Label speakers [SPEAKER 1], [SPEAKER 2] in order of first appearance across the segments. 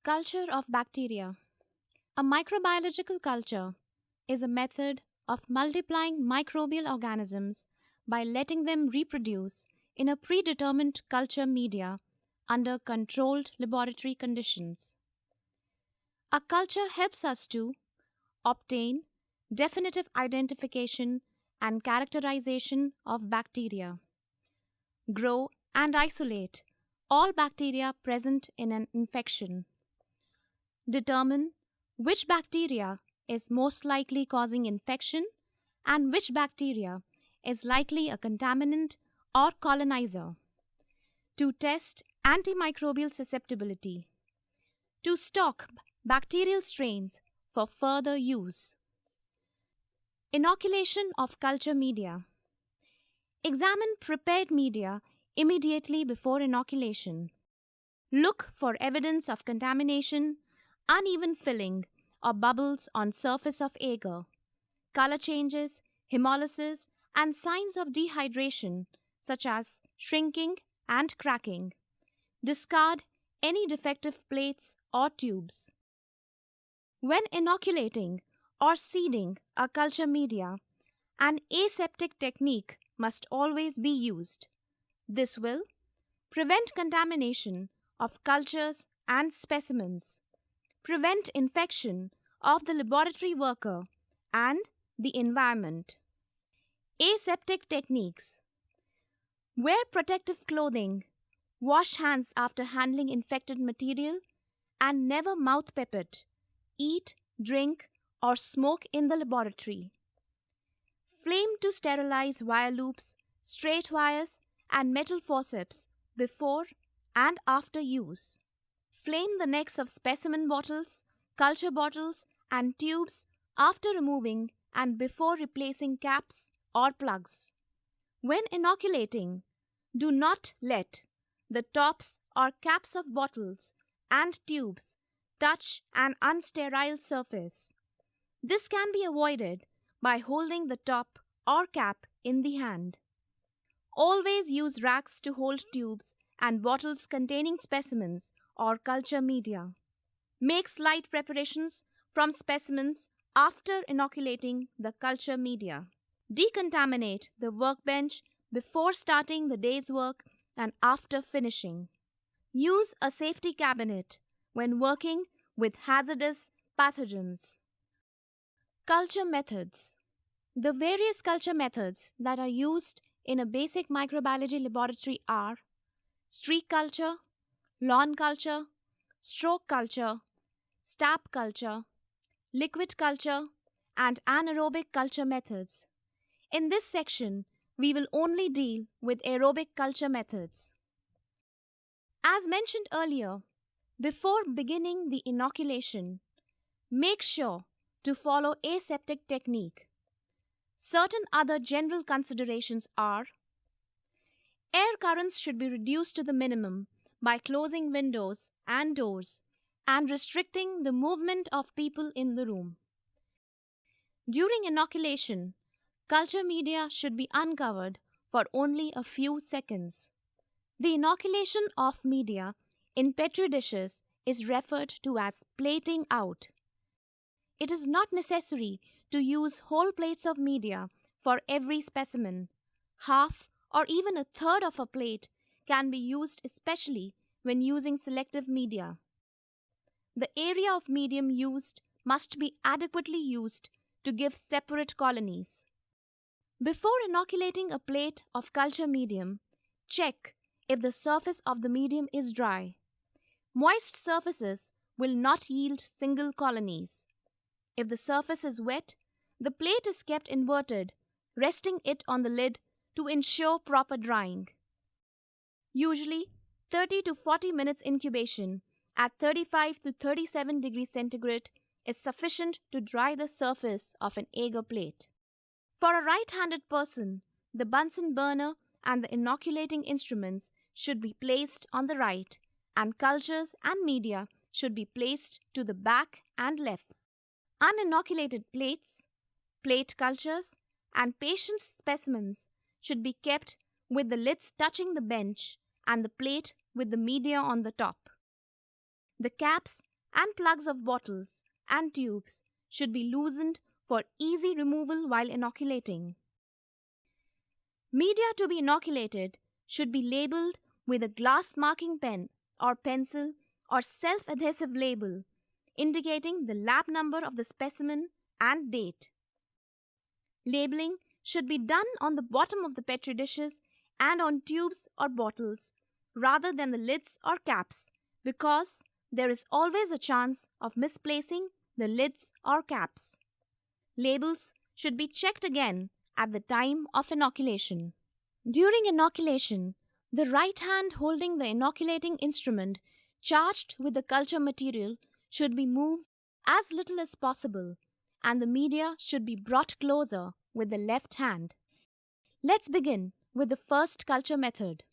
[SPEAKER 1] Culture of bacteria. A microbiological culture is a method of multiplying microbial organisms by letting them reproduce in a predetermined culture media under controlled laboratory conditions. A culture helps us to obtain definitive identification and characterization of bacteria, grow and isolate all bacteria present in an infection, determine which bacteria is most likely causing infection and which bacteria is likely a contaminant or colonizer, to test antimicrobial susceptibility, to stock bacterial strains for further use. Inoculation of culture media. Examine prepared media immediately before inoculation. Look for evidence of contamination, uneven filling, or bubbles on surface of agar, color changes, hemolysis, and signs of dehydration such as shrinking and cracking. Discard any defective plates or tubes. When inoculating or seeding a culture media, an aseptic technique must always be used. This will prevent contamination of cultures and specimens, prevent infection of the laboratory worker and the environment. Aseptic techniques. Wear protective clothing, wash hands after handling infected material, and never mouth pipette, eat, drink, or smoke in the laboratory. Flame to sterilize wire loops, straight wires, and metal forceps before and after use. Flame the necks of specimen bottles, culture bottles, and tubes after removing and before replacing caps or plugs. When inoculating, do not let the tops or caps of bottles and tubes touch an unsterile surface. This can be avoided by holding the top or cap in the hand. Always use racks to hold tubes and bottles containing specimens or culture media. Make slight preparations from specimens after inoculating the culture media. Decontaminate the workbench before starting the day's work and after finishing. Use a safety cabinet when working with hazardous pathogens. Culture methods. The various culture methods that are used in a basic microbiology laboratory are streak culture, lawn culture, stroke culture, stab culture, liquid culture, and anaerobic culture methods. In this section, we will only deal with aerobic culture methods. As mentioned earlier, before beginning the inoculation, make sure to follow aseptic technique. Certain other general considerations are: air currents should be reduced to the minimum by closing windows and doors and restricting the movement of people in the room. During inoculation, culture media should be uncovered for only a few seconds. The inoculation of media in petri dishes is referred to as plating out. It is not necessary to use whole plates of media for every specimen. Half or even a third of a plate can be used, especially when using selective media. The area of medium used must be adequately used to give separate colonies. Before inoculating a plate of culture medium, check if the surface of the medium is dry. Moist surfaces will not yield single colonies. If the surface is wet, the plate is kept inverted, resting it on the lid to ensure proper drying. Usually, 30 to 40 minutes incubation at 35 to 37 degrees centigrade is sufficient to dry the surface of an agar plate. For a right-handed person, the Bunsen burner and the inoculating instruments should be placed on the right, and cultures and media should be placed to the back and left. Uninoculated plates, plate cultures, and patient specimens should be kept with the lids touching the bench and the plate with the media on the top. The caps and plugs of bottles and tubes should be loosened for easy removal while inoculating. Media to be inoculated should be labeled with a glass marking pen or pencil or self-adhesive label indicating the lab number of the specimen and date. Labeling should be done on the bottom of the petri dishes and on tubes or bottles rather than the lids or caps because there is always a chance of misplacing the lids or caps. Labels should be checked again at the time of inoculation. During inoculation, the right hand holding the inoculating instrument charged with the culture material should be moved as little as possible, and the media should be brought closer with the left hand. Let's begin with the first culture method,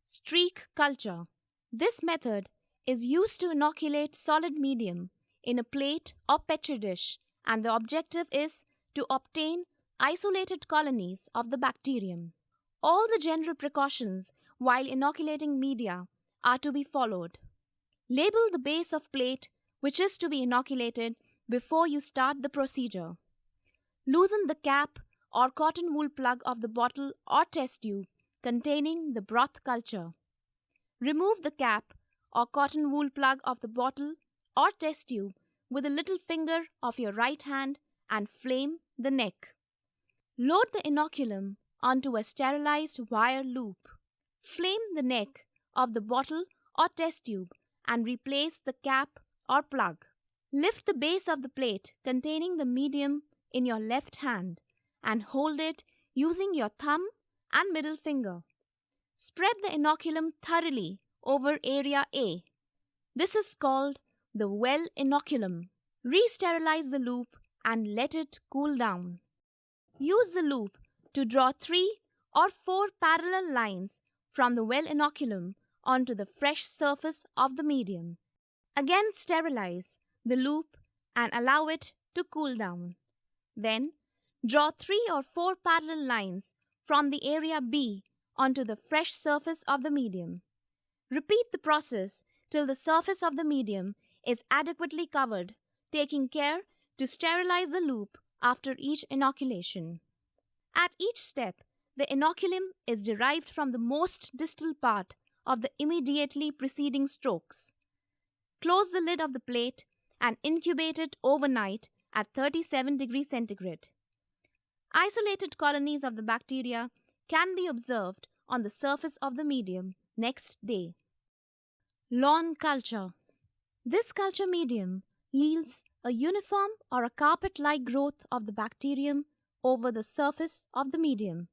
[SPEAKER 1] streak culture. This method is used to inoculate solid medium in a plate or petri dish, and the objective is to obtain isolated colonies of the bacterium. All the general precautions while inoculating media are to be followed. Label the base of plate which is to be inoculated before you start the procedure. Loosen the cap or cotton wool plug of the bottle or test tube containing the broth culture. Remove the cap or cotton wool plug of the bottle or test tube with a little finger of your right hand and flame the neck. Load the inoculum onto a sterilized wire loop. Flame the neck of the bottle or test tube and replace the cap or plug. Lift the base of the plate containing the medium in your left hand and hold it using your thumb and middle finger. Spread the inoculum thoroughly over area A. This is called the well inoculum. Re-sterilize the loop and let it cool down. Use the loop to draw 3 or 4 parallel lines from the well inoculum onto the fresh surface of the medium. Again sterilize the loop and allow it to cool down. Then draw 3 or 4 parallel lines from the area B onto the fresh surface of the medium. Repeat the process till the surface of the medium is adequately covered, taking care to sterilize the loop after each inoculation. At each step, the inoculum is derived from the most distal part of the immediately preceding strokes. Close the lid of the plate and incubate it overnight at 37 degrees centigrade. Isolated colonies of the bacteria can be observed on the surface of the medium next day. Lawn culture. This culture medium yields a uniform or a carpet-like growth of the bacterium over the surface of the medium.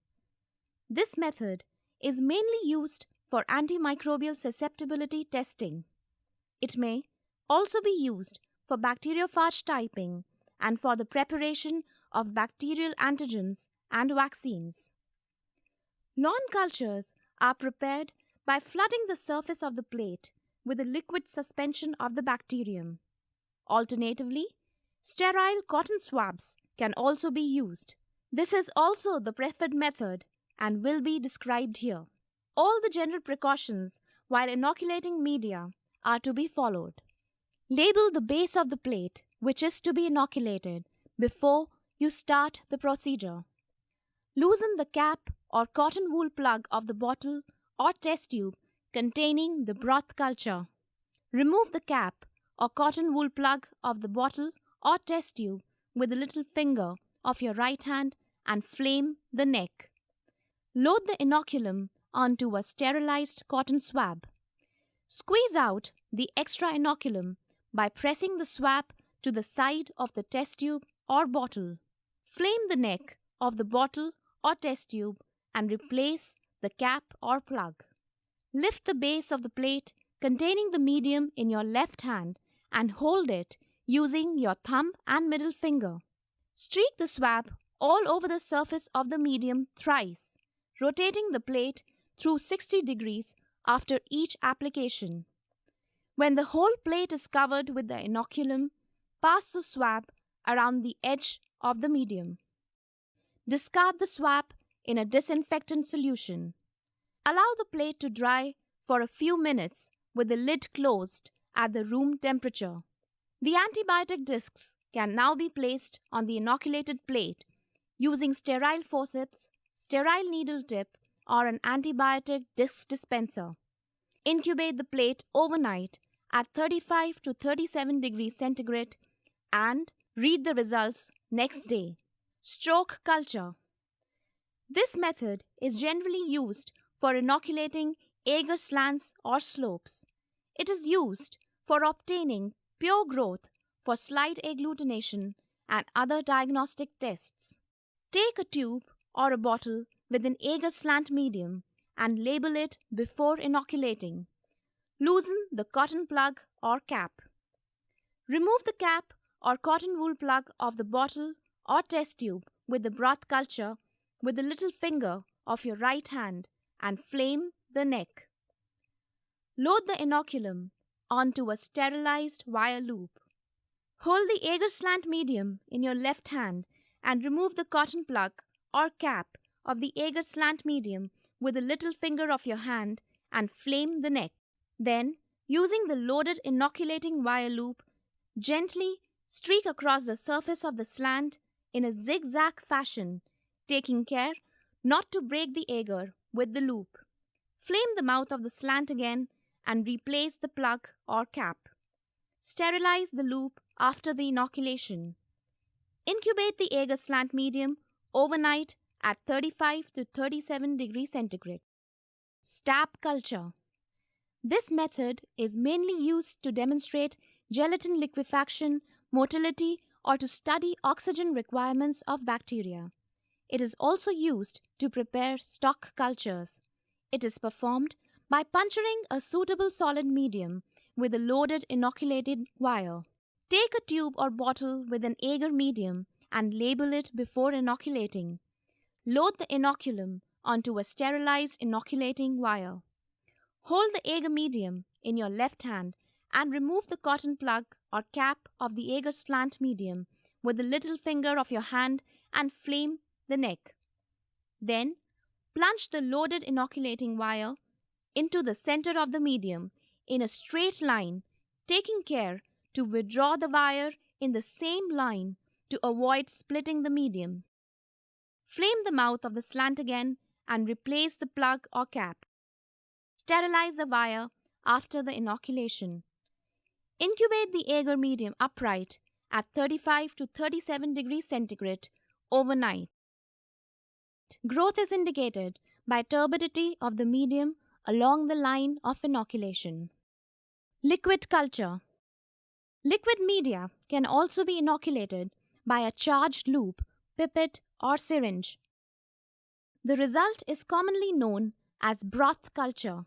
[SPEAKER 1] This method is mainly used for antimicrobial susceptibility testing. It may also be used for bacteriophage typing and for the preparation of bacterial antigens and vaccines. Lawn cultures are prepared by flooding the surface of the plate with a liquid suspension of the bacterium. Alternatively, sterile cotton swabs can also be used. This is also the preferred method and will be described here. All the general precautions while inoculating media are to be followed. Label the base of the plate which is to be inoculated before you start the procedure. Loosen the cap or cotton wool plug of the bottle or test tube containing the broth culture. Remove the cap or cotton wool plug of the bottle or test tube with a little finger of your right hand and flame the neck. Load the inoculum onto a sterilized cotton swab. Squeeze out the extra inoculum by pressing the swab to the side of the test tube or bottle. Flame the neck of the bottle or test tube and replace the cap or plug. Lift the base of the plate containing the medium in your left hand and hold it using your thumb and middle finger. Streak the swab all over the surface of the medium thrice, rotating the plate through 60 degrees after each application. When the whole plate is covered with the inoculum, pass the swab around the edge of the medium. Discard the swab in a disinfectant solution. Allow the plate to dry for a few minutes with the lid closed at the room temperature. The antibiotic discs can now be placed on the inoculated plate using sterile forceps, sterile needle tip, or an antibiotic disc dispenser. Incubate the plate overnight at 35 to 37 degrees centigrade and read the results next day. Stroke culture. This method is generally used for inoculating agar slants or slopes. It is used for obtaining pure growth for slight agglutination and other diagnostic tests. Take a tube or a bottle with an agar slant medium and label it before inoculating. Loosen the cotton plug or cap. Remove the cap or cotton wool plug of the bottle or test tube with the broth culture with the little finger of your right hand and flame the neck. Load the inoculum onto a sterilized wire loop. Hold the agar slant medium in your left hand and remove the cotton plug or cap of the agar slant medium with the little finger of your hand and flame the neck. Then, using the loaded inoculating wire loop, gently streak across the surface of the slant in a zigzag fashion, taking care not to break the agar with the loop. Flame the mouth of the slant again and replace the plug or cap. Sterilize the loop after the inoculation. Incubate the agar slant medium overnight at 35 to 37 degrees centigrade. Stab culture. This method is mainly used to demonstrate gelatin liquefaction, motility, or to study oxygen requirements of bacteria. It is also used to prepare stock cultures. It is performed by puncturing a suitable solid medium with a loaded inoculated wire. Take a tube or bottle with an agar medium and label it before inoculating. Load the inoculum onto a sterilized inoculating wire. Hold the agar medium in your left hand and remove the cotton plug or cap of the agar slant medium with the little finger of your hand and flame the neck. Then, plunge the loaded inoculating wire into the center of the medium in a straight line, taking care to withdraw the wire in the same line to avoid splitting the medium. Flame the mouth of the slant again and replace the plug or cap. Sterilize the wire after the inoculation. Incubate the agar medium upright at 35 to 37 degrees centigrade overnight. Growth is indicated by turbidity of the medium along the line of inoculation. Liquid culture. Liquid media can also be inoculated by a charged loop, pipette, or syringe. The result is commonly known as broth culture.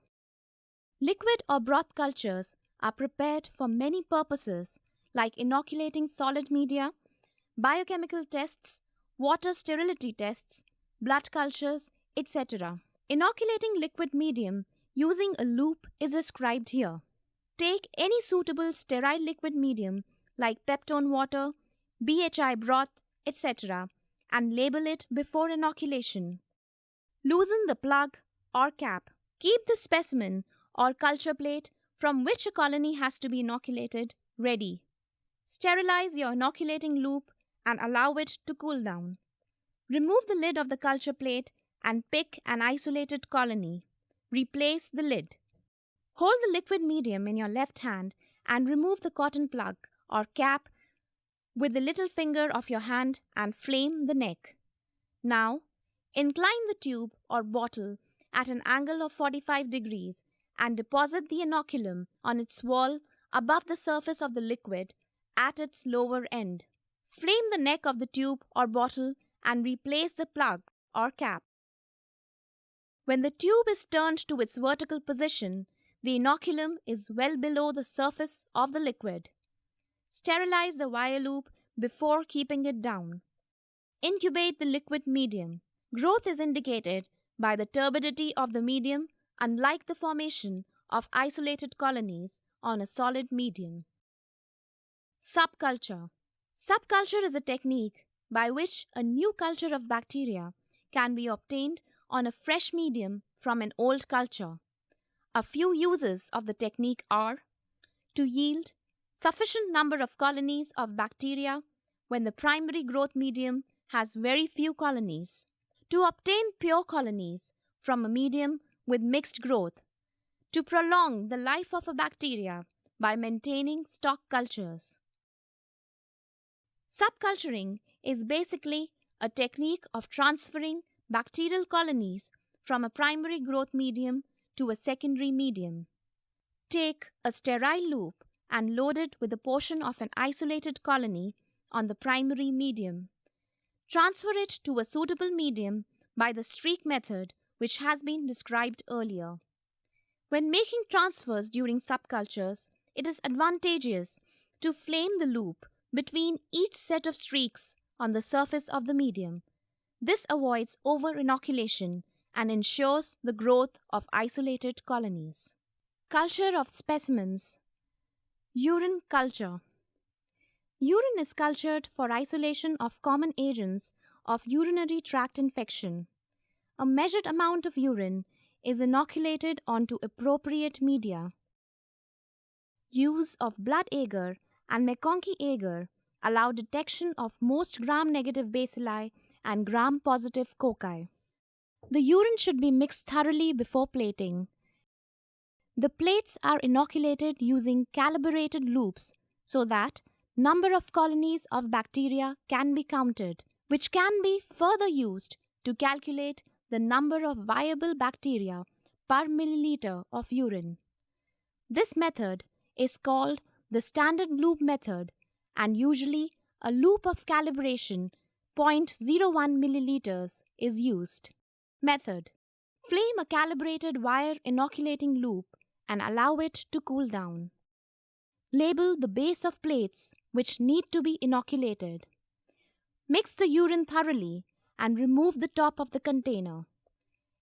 [SPEAKER 1] Liquid or broth cultures are prepared for many purposes like inoculating solid media, biochemical tests, water sterility tests, blood cultures, etc. Inoculating liquid medium using a loop is described here. Take any suitable sterile liquid medium like Peptone water, BHI broth, etc. and label it before inoculation. Loosen the plug or cap. Keep the specimen or culture plate from which a colony has to be inoculated ready. Sterilize your inoculating loop and allow it to cool down. Remove the lid of the culture plate and pick an isolated colony. Replace the lid. Hold the liquid medium in your left hand and remove the cotton plug or cap with the little finger of your hand and flame the neck. Now, incline the tube or bottle at an angle of 45 degrees and deposit the inoculum on its wall above the surface of the liquid at its lower end. Flame the neck of the tube or bottle and replace the plug or cap. When the tube is turned to its vertical position, the inoculum is well below the surface of the liquid. Sterilize the wire loop before keeping it down. Incubate the liquid medium. Growth is indicated by the turbidity of the medium, unlike the formation of isolated colonies on a solid medium. Subculture. Subculture is a technique by which a new culture of bacteria can be obtained on a fresh medium from an old culture. A few uses of the technique are to yield sufficient number of colonies of bacteria when the primary growth medium has very few colonies. To obtain pure colonies from a medium with mixed growth, to prolong the life of a bacteria by maintaining stock cultures. Subculturing is basically a technique of transferring bacterial colonies from a primary growth medium to a secondary medium. Take a sterile loop and load it with a portion of an isolated colony on the primary medium. Transfer it to a suitable medium by the streak method which has been described earlier. When making transfers during subcultures, it is advantageous to flame the loop between each set of streaks on the surface of the medium. This avoids over-inoculation and ensures the growth of isolated colonies. Culture of specimens. Urine culture. Urine is cultured for isolation of common agents of urinary tract infection. A measured amount of urine is inoculated onto appropriate media. Use of blood agar and MacConkey agar allow detection of most gram-negative bacilli and gram-positive cocci. The urine should be mixed thoroughly before plating. The plates are inoculated using calibrated loops so that number of colonies of bacteria can be counted, which can be further used to calculate the number of viable bacteria per milliliter of urine. This method is called the standard loop method, and usually a loop of calibration 0.01 milliliters is used. Method: flame a calibrated wire inoculating loop and allow it to cool down. Label the base of plates which need to be inoculated. Mix the urine thoroughly and remove the top of the container.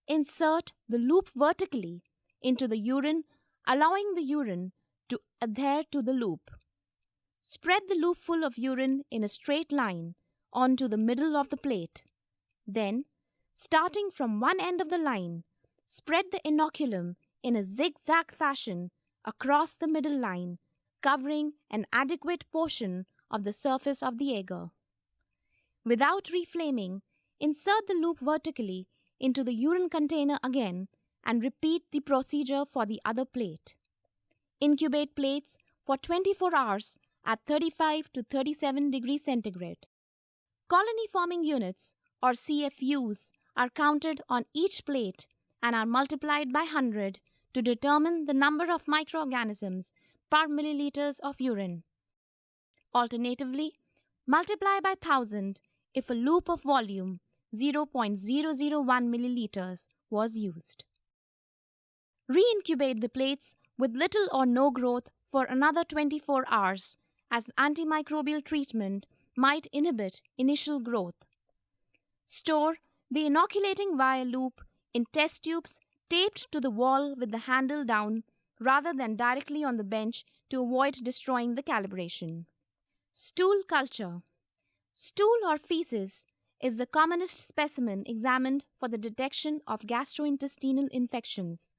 [SPEAKER 1] Insert the loop vertically into the urine, allowing the urine to adhere to the loop. Spread the loop full of urine in a straight line onto the middle of the plate. Then, starting from one end of the line, spread the inoculum in a zigzag fashion across the middle line, covering an adequate portion of the surface of the agar. Without reflaming, insert the loop vertically into the urine container again and repeat the procedure for the other plate. Incubate plates for 24 hours at 35 to 37 degrees centigrade. Colony forming units, or CFUs, are counted on each plate and are multiplied by 100 to determine the number of microorganisms per milliliters of urine. Alternatively, multiply by 1000 if a loop of volume 0.001 milliliters was used. Re-incubate the plates with little or no growth for another 24 hours, as antimicrobial treatment might inhibit initial growth. Store the inoculating wire loop in test tubes taped to the wall with the handle down rather than directly on the bench to avoid destroying the calibration. Stool culture. Stool or feces is the commonest specimen examined for the detection of gastrointestinal infections.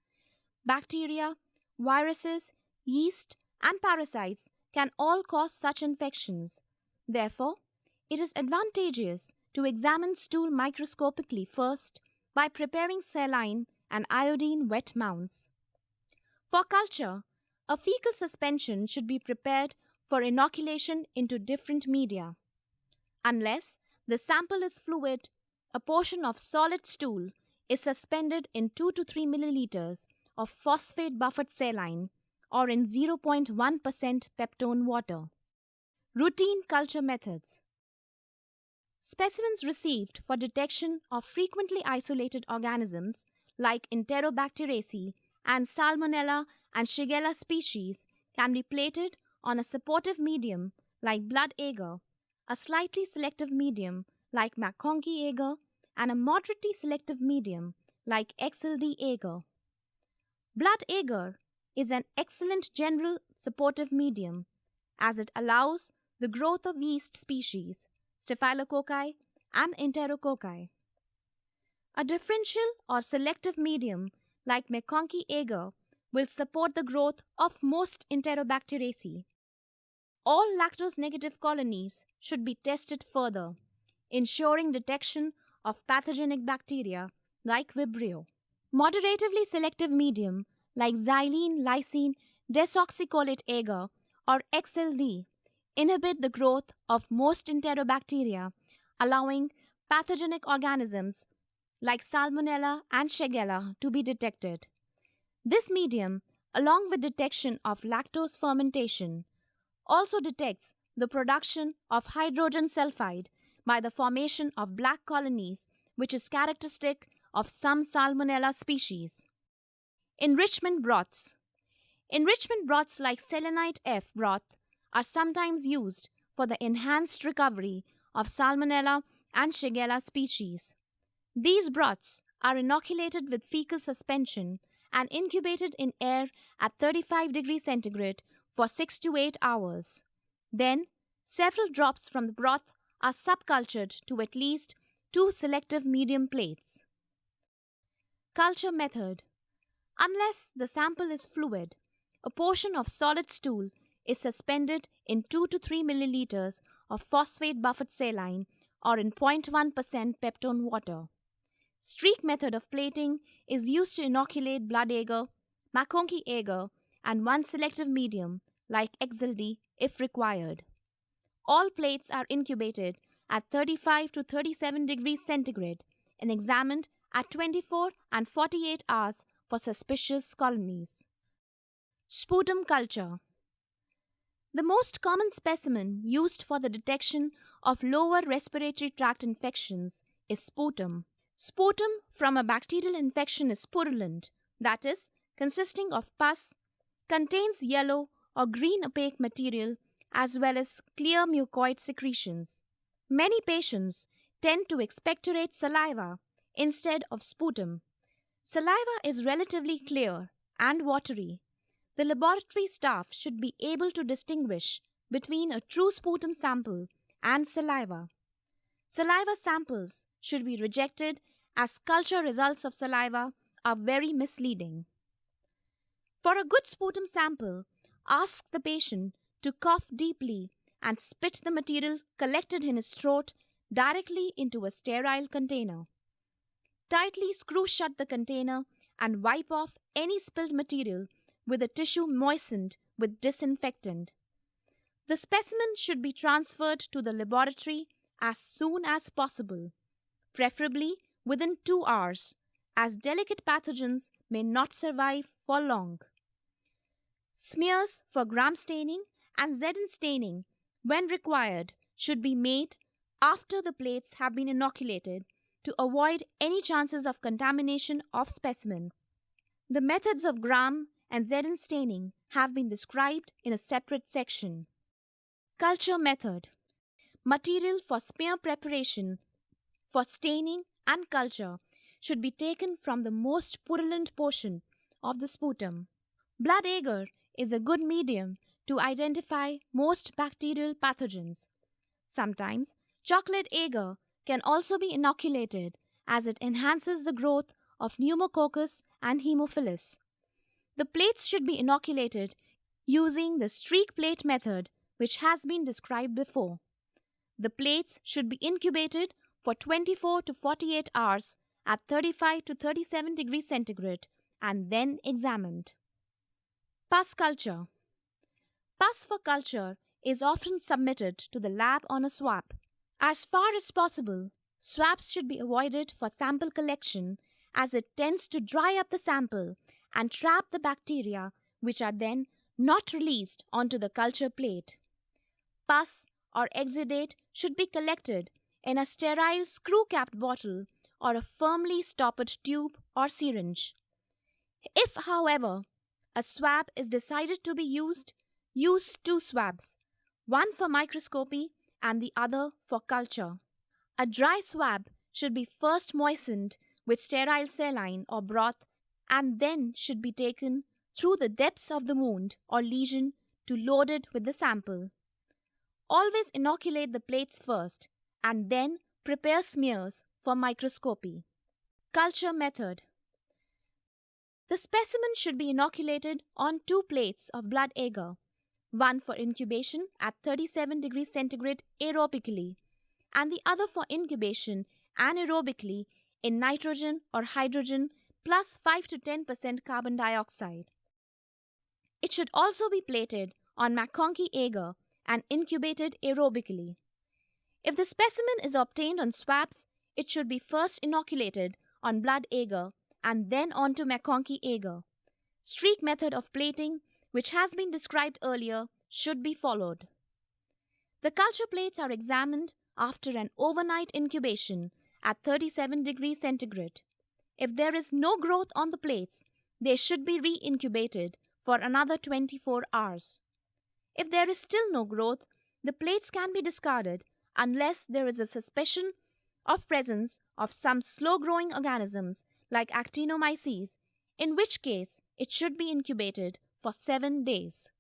[SPEAKER 1] Bacteria, viruses, yeast, and parasites can all cause such infections. Therefore, it is advantageous to examine stool microscopically first by preparing saline and iodine wet mounts. For culture, a fecal suspension should be prepared for inoculation into different media. Unless the sample is fluid, a portion of solid stool is suspended in 2 to 3 milliliters of phosphate buffered saline or in 0.1% peptone water. Routine culture methods. Specimens received for detection of frequently isolated organisms like Enterobacteriaceae and Salmonella and Shigella species can be plated on a supportive medium like blood agar, a slightly selective medium like MacConkey agar, and a moderately selective medium like XLD agar. Blood agar is an excellent general supportive medium as it allows the growth of yeast species, Staphylococci and Enterococci. A differential or selective medium like MacConkey agar will support the growth of most Enterobacteriaceae. All lactose negative colonies should be tested further, ensuring detection of pathogenic bacteria like Vibrio. Moderatively selective medium like xylene lysine desoxycholate agar or XLD inhibit the growth of most enterobacteria, allowing pathogenic organisms like Salmonella and Shigella to be detected. This medium, along with detection of lactose fermentation, also detects the production of hydrogen sulfide by the formation of black colonies, which is characteristic of some Salmonella species. Enrichment broths. Enrichment broths like selenite F broth are sometimes used for the enhanced recovery of Salmonella and Shigella species. These broths are inoculated with fecal suspension and incubated in air at 35 degrees centigrade for 6 to 8 hours. Then, several drops from the broth are subcultured to at least 2 selective medium plates. Culture method. Unless the sample is fluid, a portion of solid stool is suspended in 2 to 3 milliliters of phosphate buffered saline or in 0.1% peptone water. Streak method of plating is used to inoculate blood agar, McConkey agar, and one selective medium like XLD if required. All plates are incubated at 35 to 37 degrees centigrade and examined at 24 and 48 hours for suspicious colonies. Sputum culture. The most common specimen used for the detection of lower respiratory tract infections is sputum. Sputum from a bacterial infection is purulent, that is, consisting of pus, contains yellow or green opaque material as well as clear mucoid secretions. Many patients tend to expectorate saliva instead of sputum. Saliva is relatively clear and watery. The laboratory staff should be able to distinguish between a true sputum sample and saliva. Saliva samples should be rejected as culture results of saliva are very misleading. For a good sputum sample, ask the patient to cough deeply and spit the material collected in his throat directly into a sterile container. Tightly screw shut the container and wipe off any spilled material with a tissue moistened with disinfectant. The specimen should be transferred to the laboratory as soon as possible, preferably within 2 hours, as delicate pathogens may not survive for long. Smears for gram staining and Zn staining, when required, should be made after the plates have been inoculated to avoid any chances of contamination of specimen. The methods of gram and Zn staining have been described in a separate section. Culture method. Material for smear preparation for staining and culture should be taken from the most purulent portion of the sputum. Blood agar is a good medium to identify most bacterial pathogens. Sometimes chocolate agar can also be inoculated as it enhances the growth of pneumococcus and Haemophilus. The plates should be inoculated using the streak plate method, which has been described before. The plates should be incubated for 24 to 48 hours at 35 to 37 degrees centigrade and then examined. Pus culture. Pus for culture is often submitted to the lab on a swab. As far as possible, swabs should be avoided for sample collection as it tends to dry up the sample and trap the bacteria, which are then not released onto the culture plate. Pus or exudate should be collected in a sterile screw-capped bottle or a firmly stopped tube or syringe. If, however, a swab is decided to be used, use 2 swabs, one for microscopy and the other for culture. A dry swab should be first moistened with sterile saline or broth and then should be taken through the depths of the wound or lesion to load it with the sample. Always inoculate the plates first and then prepare smears for microscopy. Culture method. The specimen should be inoculated on 2 plates of blood agar, one for incubation at 37 degrees centigrade aerobically, and the other for incubation anaerobically in nitrogen or hydrogen plus 5 to 10% carbon dioxide. It should also be plated on McConkey agar and incubated aerobically. If the specimen is obtained on swabs, it should be first inoculated on blood agar and then onto McConkey agar. Streak method of plating, which has been described earlier, should be followed. The culture plates are examined after an overnight incubation at 37 degrees centigrade. If there is no growth on the plates, they should be re-incubated for another 24 hours. If there is still no growth, the plates can be discarded unless there is a suspicion of presence of some slow-growing organisms like actinomyces, in which case it should be incubated for 7 days.